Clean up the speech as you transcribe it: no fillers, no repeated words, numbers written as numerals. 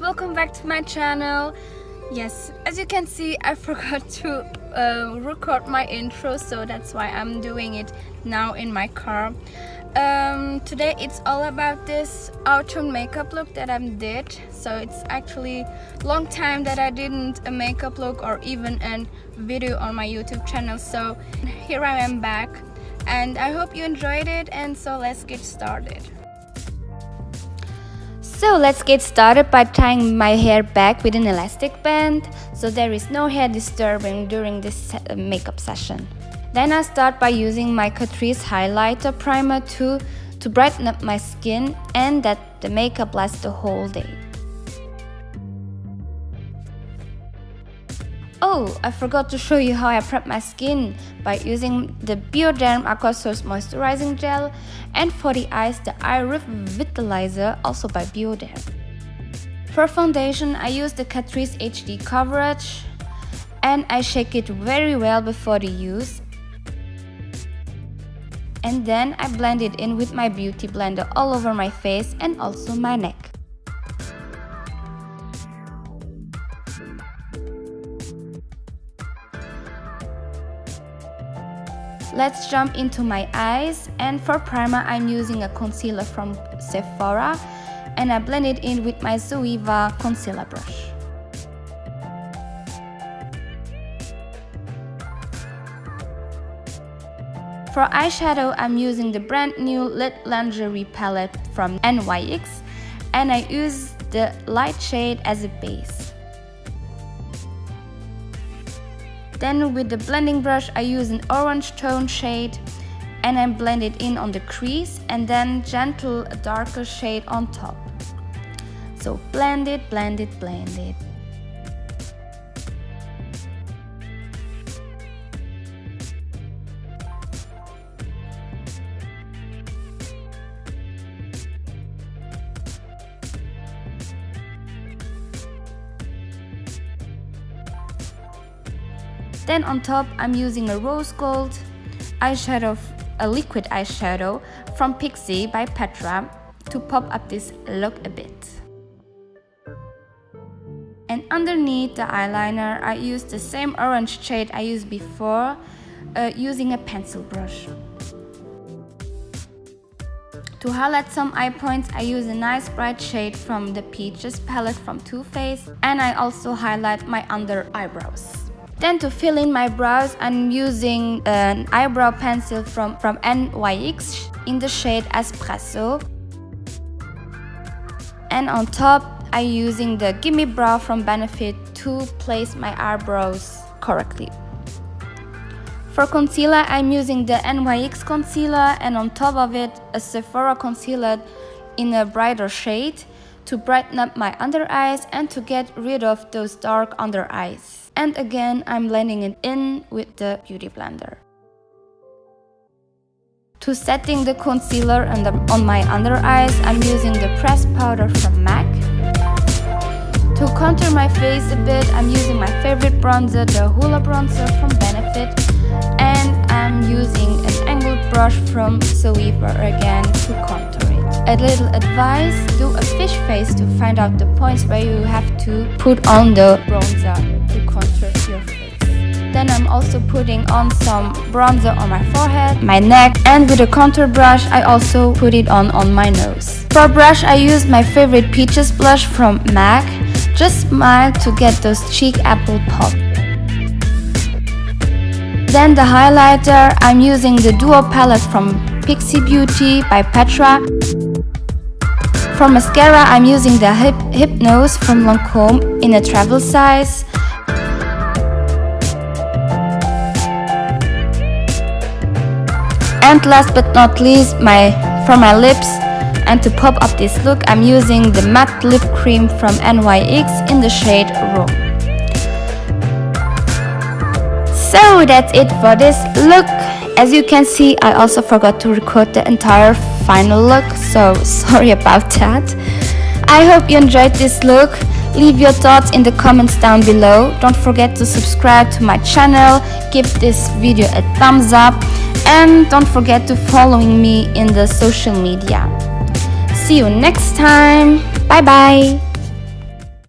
welcome back to my channel. Yes, as you can see, I forgot to record my intro, so that's why I'm doing it now in my car. Today it's all about this autumn makeup look that I did. So it's actually long time that I didn't a makeup look or even a video on my YouTube channel. So here I am back, and I hope you enjoyed it. And so let's get started. So let's get started by tying my hair back with an elastic band, so there is no hair disturbing during this makeup session. Then I start by using my Catrice highlighter primer to brighten up my skin and that the makeup lasts the whole day. Oh, I forgot to show you how I prep my skin by using the Biotherm AQuasource Moisturizing Gel, and for the eyes, the eye revitalizer, also by Biotherm. For foundation, I use the Catrice HD coverage and I shake it very well before the use. And then I blend it in with my beauty blender all over my face and also my neck. Let's jump into my eyes, and for primer I'm using a concealer from Sephora and I blend it in with my Zoeva concealer brush. For eyeshadow I'm using the brand new Lit Lingerie palette from NYX and I use the light shade as a base. Then with the blending brush I use an orange tone shade and I blend it in on the crease and then gentle darker shade on top. So blend it, blend it, blend it. Then on top I'm using a rose gold eyeshadow, a liquid eyeshadow from Pixi by Petra to pop up this look a bit. And underneath the eyeliner I use the same orange shade I used before, using a pencil brush. To highlight some eye points I use a nice bright shade from the Peaches palette from Too Faced, and I also highlight my under eyebrows. Then to fill in my brows, I'm using an eyebrow pencil from NYX in the shade Espresso. And on top, I'm using the Gimme brow from Benefit to place my eyebrows correctly. For concealer, I'm using the NYX concealer and on top of it, a Sephora concealer in a brighter shade to brighten up my under eyes and to get rid of those dark under eyes. And again, I'm blending it in with the beauty blender. To setting the concealer on my under eyes, I'm using the pressed powder from MAC. To contour my face a bit, I'm using my favorite bronzer, the Hoola bronzer from Benefit. And I'm using an angled brush from Zoeva again to contour it. A little advice, do a fish face to find out the points where you have to put on the bronzer to contour your face. Then I'm also putting on some bronzer on my forehead, my neck, and with a contour brush I also put it on my nose. For brush I use my favorite Peaches blush from MAC. Just smile to get those cheek apple pop. Then the highlighter, I'm using the Duo palette from Pixie Beauty by Petra. For mascara, I'm using the Hypnose from Lancome in a travel size. And last but not least, for my lips, and to pop up this look, I'm using the matte lip cream from NYX in the shade Raw. So that's it for this look. As you can see, I also forgot to record the entire final look, so sorry about that. I hope you enjoyed this look. Leave your thoughts in the comments down below. Don't forget to subscribe to my channel, give this video a thumbs up, and don't forget to following me in the social media. See you next time. Bye bye.